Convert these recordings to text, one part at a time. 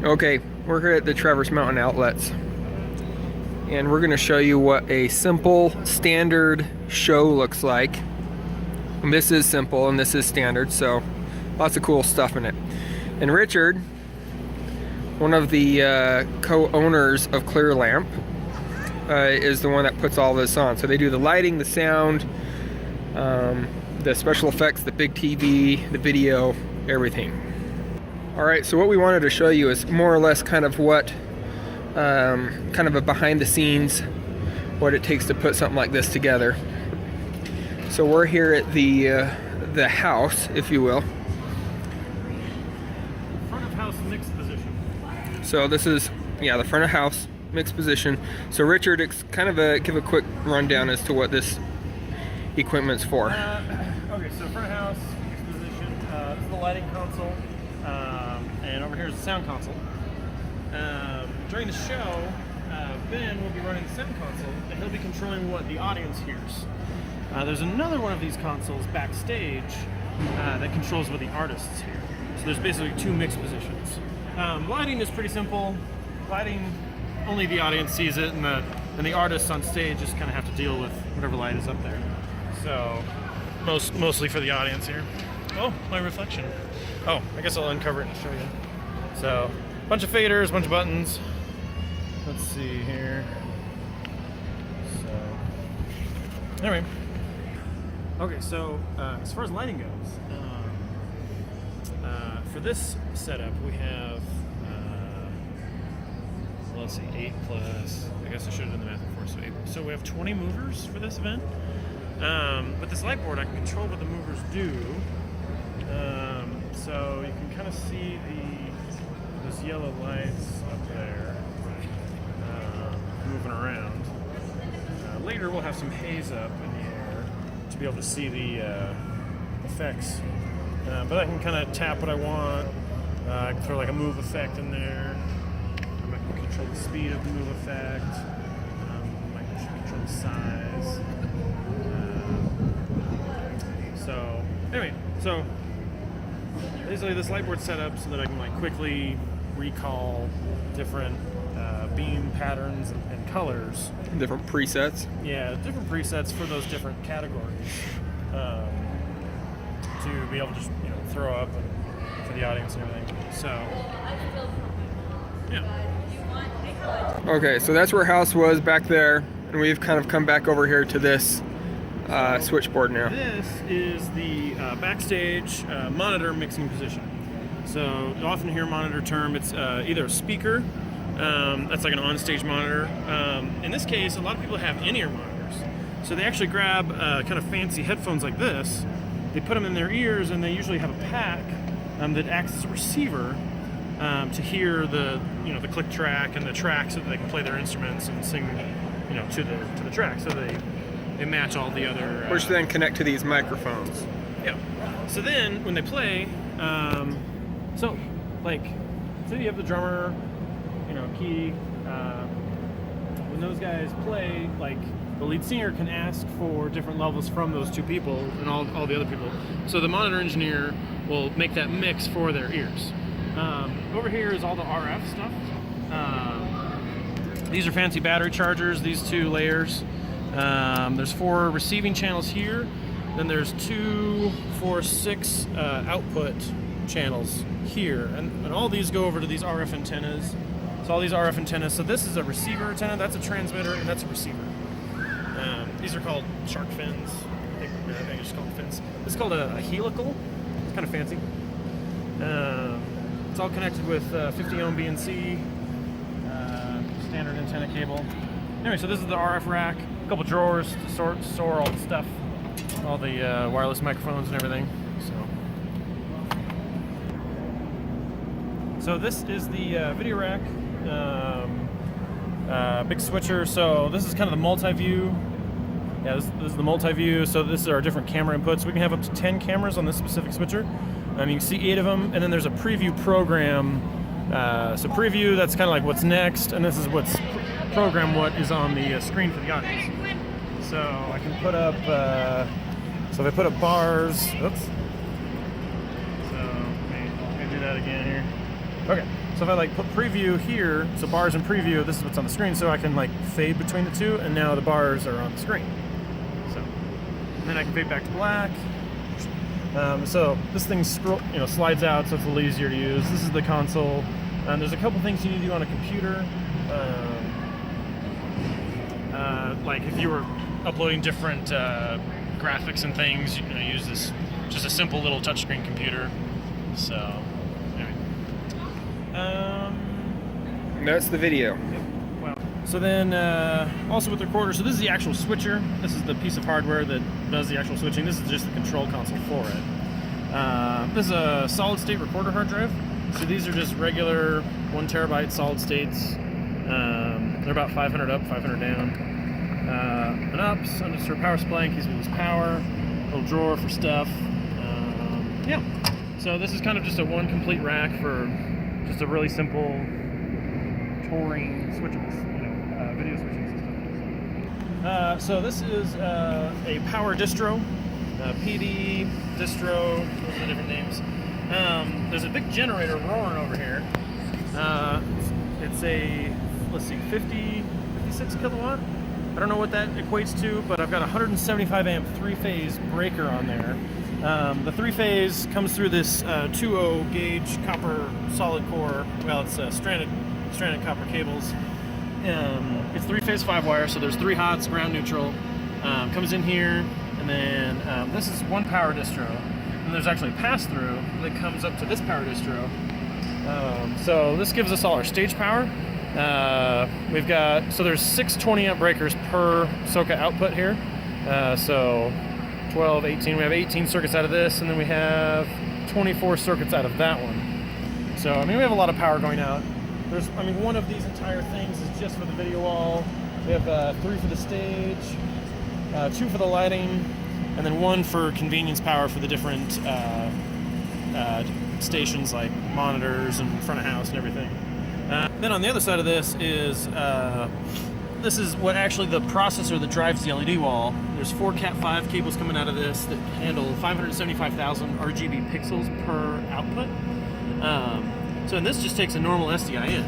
Okay, we're here at the Traverse Mountain Outlets, and we're going to show you what a simple standard show looks like. And this is simple and this is standard, so lots of cool stuff in it. And Richard, one of the co-owners of Clear Lamp, is the one that puts all this on. So they do the lighting, the sound, the special effects, the big TV, the video, everything. Alright, so what we wanted to show you is more or less kind of what, kind of a behind the scenes, what it takes to put something like this together. So we're here at the house, if you will. Front of house mixed position. So this is, yeah, the front of house mixed position. So Richard, kind of give a quick rundown as to what this equipment's for. Okay, so front of house mixed position. This is the lighting console. And over here is the sound console. During the show, Ben will be running the sound console, and he'll be controlling what the audience hears. There's another one of these consoles backstage that controls what the artists hear. So there's basically two mixed positions. Lighting is pretty simple. Lighting, only the audience sees it, and the artists on stage just kind of have to deal with whatever light is up there. So mostly for the audience here. Oh, my reflection. Oh, I guess I'll uncover it and show you. So, bunch of faders, bunch of buttons. Let's see here. So, anyway. Okay, so as far as lighting goes, for this setup we have, well, let's see, 8 plus, I guess I should have done the math before, so 8. So we have 20 movers for this event. With this light board I can control what the movers do. So you can kind of see those yellow lights up there moving around. Later we'll have some haze up in the air to be able to see the effects. But I can kind of tap what I want. I can throw like a move effect in there. I can control the speed of the move effect. I can control the size. So anyway, so basically this light board set up so that I can like quickly recall different beam patterns and colors. Different presets. Yeah, different presets for those different categories to be able to just, throw up and for the audience and everything. So, yeah. Okay, so that's where house was back there, and we've kind of come back over here to this switchboard now. This is the backstage monitor mixing position. So you often hear monitor term. It's either a speaker, that's like an on-stage monitor. In this case, a lot of people have in-ear monitors. So they actually grab kind of fancy headphones like this. They put them in their ears, and they usually have a pack that acts as a receiver to hear the the click track and the track, so that they can play their instruments and sing to the track. So they match all the other... which then connect to these microphones. Yeah. So then, when they play, so you have the drummer, key, when those guys play, the lead singer can ask for different levels from those two people and all the other people. So the monitor engineer will make that mix for their ears. Over here is all the RF stuff. These are fancy battery chargers, these 2 layers. There's 4 receiving channels here. Then there's 2, 4, 6 output channels here. And all these go over to these RF antennas. So all these RF antennas. So this is a receiver antenna, that's a transmitter, and that's a receiver. These are called shark fins. I think it's called fins. This is called a helical. It's kind of fancy. It's all connected with 50 ohm BNC, standard antenna cable. Anyway, so this is the RF rack. A couple drawers to store all the stuff, all the wireless microphones and everything. So this is the video rack, big switcher. So this is kind of the multi-view. Yeah, this is the multi-view. So this is our different camera inputs. We can have up to 10 cameras on this specific switcher. You can see 8 of them, and then there's a preview program. So preview, that's kind of like what's next, and this is what's program what is on the screen for the audience. So I can put up, so if I put up bars, oops. So let me do that again here. Okay, So if I like put preview here, so bars and preview, this is what's on the screen, so I can like fade between the two, and now the bars are on the screen. So, and then I can fade back to black. So this thing slides out, so it's a little easier to use. This is the console. There's a couple things you need to do on a computer. Like if you were uploading different graphics and things, use this, just a simple little touchscreen computer. So, anyway. That's the video. Well, so then also with the recorder, so this is the actual switcher. This is the piece of hardware that does the actual switching. This is just the control console for it. This is a solid state recorder hard drive. So these are just regular 1 terabyte solid states. They're about 500 up, 500 down. An ups, under for power supply in case we lose power. Little drawer for stuff. Yeah. So this is kind of just a one complete rack for just a really simple touring switchable, video switching system. So this is a power distro, PD distro. Those are the different names. There's a big generator roaring over here. It's a, let's see, 56 kilowatt. I don't know what that equates to, but I've got a 175 amp 3-phase breaker on there. The 3-phase comes through this 2.0 gauge copper solid core. Well, it's stranded copper cables. It's 3-phase 5-wire, so there's 3 hots, ground neutral. Comes in here, and then this is one power distro. And there's actually a pass-through that comes up to this power distro. So this gives us all our stage power. We've got, so there's 6 20 amp breakers per SOCA output here. So 12, 18, we have 18 circuits out of this, and then we have 24 circuits out of that one. So, I mean, we have a lot of power going out. There's, I mean, one of these entire things is just for the video wall. We have 3 for the stage, 2 for the lighting, and then 1 for convenience power for the different stations like monitors and front of house and everything. Then on the other side of this is what actually the processor that drives the LED wall. There's 4 Cat5 cables coming out of this that handle 575,000 RGB pixels per output. And this just takes a normal SDI in.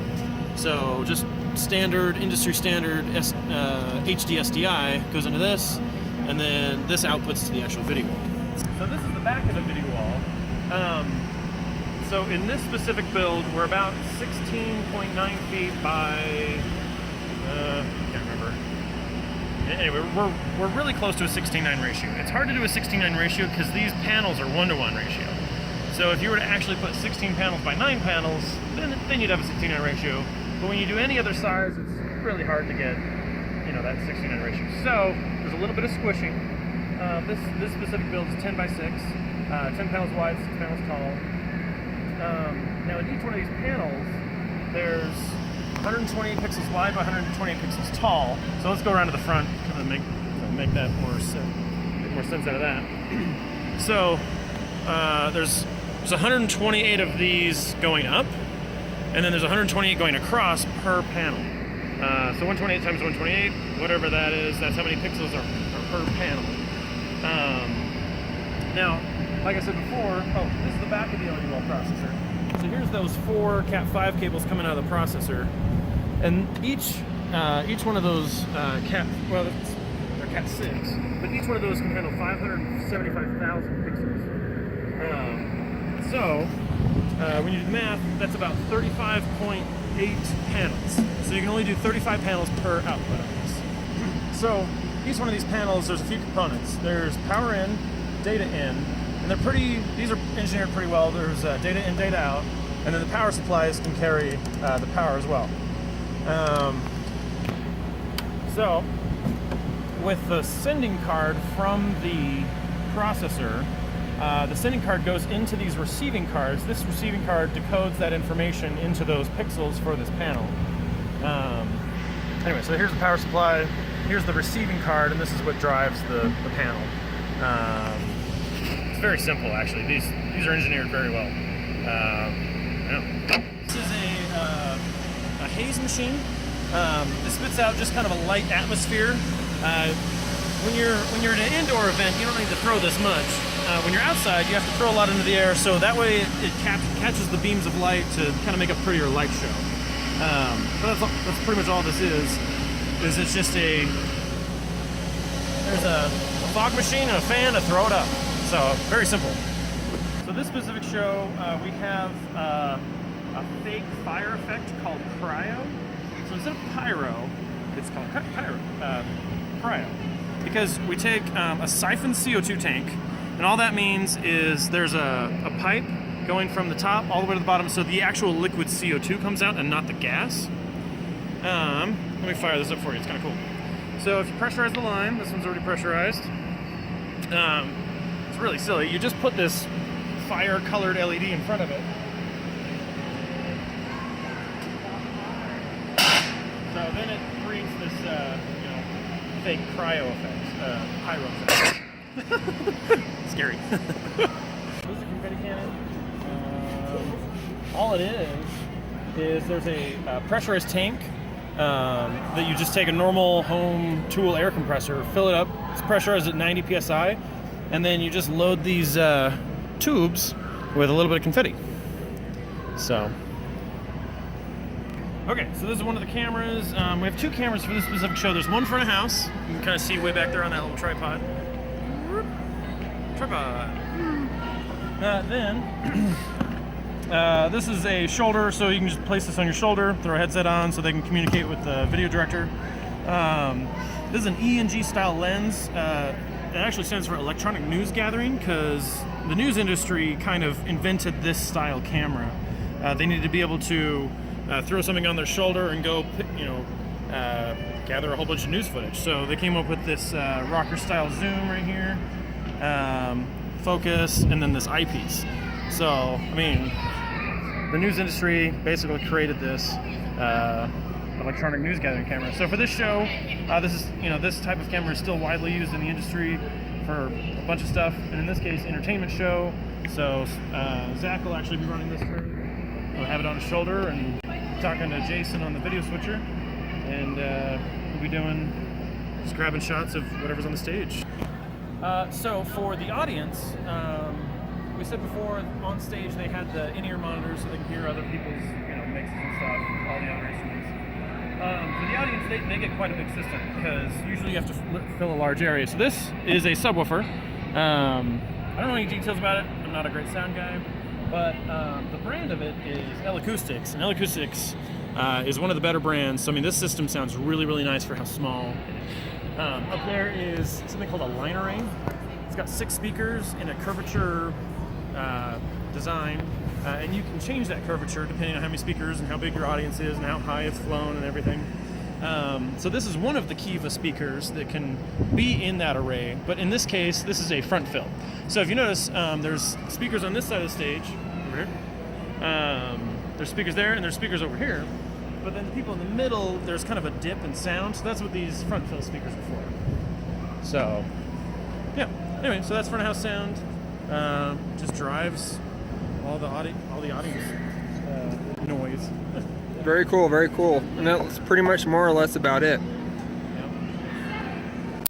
So just standard, industry standard HD SDI goes into this, and then this outputs to the actual video wall. So this is the back of the video wall. So in this specific build, we're about 16.9 feet by, can't remember. Anyway, we're really close to a 16:9 ratio. It's hard to do a 16:9 ratio because these panels are 1-to-1 ratio. So if you were to actually put 16 panels by 9 panels, then you'd have a 16:9 ratio. But when you do any other size, it's really hard to get, that 16:9 ratio. So there's a little bit of squishing. This specific build is 10 by 6, 10 panels wide, 6 panels tall. Now in each one of these panels, there's 128 pixels wide by 128 pixels tall. So let's go around to the front and make that more sense out of that. So there's 128 of these going up, and then there's 128 going across per panel. So 128 times 128, whatever that is, that's how many pixels are per panel. Now, like I said before, this is the back of the LED wall processor. So here's those 4 Cat5 cables coming out of the processor, and each one of those they're Cat6, but each one of those can handle 575,000 pixels. When you do the math, that's about 35.8 panels. So you can only do 35 panels per output on this. So each one of these panels, there's a few components. There's power in, data in, and these are engineered pretty well. There's data in, data out, and then the power supplies can carry the power as well. So with the sending card from the processor, the sending card goes into these receiving cards. This receiving card decodes that information into those pixels for this panel. Anyway, so here's the power supply, here's the receiving card, and this is what drives the panel. It's very simple, actually. These are engineered very well. This is a haze machine. This spits out just kind of a light atmosphere. When you're at an indoor event, you don't need to throw this much. when you're outside, you have to throw a lot into the air, so that way it catches the beams of light to kind of make a prettier light show. But that's pretty much all this is it's just there's a fog machine and a fan to throw it up. So, very simple. So this specific show, we have a fake fire effect called cryo. So instead of pyro, it's called cryo. Because we take a siphoned CO2 tank, and all that means is there's a pipe going from the top all the way to the bottom, so the actual liquid CO2 comes out and not the gas. Let me fire this up for you, it's kind of cool. So if you pressurize the line, this one's already pressurized. It's really silly. You just put this fire-colored LED in front of it. So then it creates this, fake cryo effect, pyro effect. Scary. This is a confetti cannon. All it is there's a pressurized tank that you just take a normal home tool air compressor, fill it up, it's pressurized at 90 psi, and then you just load these tubes with a little bit of confetti. So, okay, so this is one of the cameras. We have two cameras for this specific show. There's one front of house. You can kind of see way back there on that little tripod. Then, this is a shoulder, so you can just place this on your shoulder, throw a headset on so they can communicate with the video director. This is an ENG style lens. It actually stands for electronic news gathering because the news industry kind of invented this style camera. They needed to be able to throw something on their shoulder and go, gather a whole bunch of news footage. So they came up with this rocker style zoom right here, focus, and then this eyepiece. So, I mean, the news industry basically created this electronic news gathering camera. So for this show, this type of camera is still widely used in the industry for a bunch of stuff, and in this case, entertainment show. So Zach will actually be running this for me. He'll have it on his shoulder and talking to Jason on the video switcher, and we'll be doing just grabbing shots of whatever's on the stage. So for the audience, we said before on stage they had the in-ear monitors so they can hear other people's mixes and stuff, all the other instruments. For the audience, they get quite a big system because usually you have to fill a large area. So this is a subwoofer. I don't know any details about it. I'm not a great sound guy, but the brand of it is L-Acoustics, and L-Acoustics is one of the better brands. So I mean, this system sounds really, really nice for how small it is. Up there is something called a line array. It's got 6 speakers in a curvature design, and you can change that curvature depending on how many speakers and how big your audience is and how high it's flown and everything. So this is one of the Kiva speakers that can be in that array, but in this case, this is a front fill. So if you notice, there's speakers on this side of the stage, over here. There's speakers there, and there's speakers over here. But then the people in the middle, there's kind of a dip in sound, so that's what these front fill speakers are for. So, yeah. Anyway, so that's front of house sound. Just drives all the audience noise. Very cool, very cool. And that's pretty much more or less about it.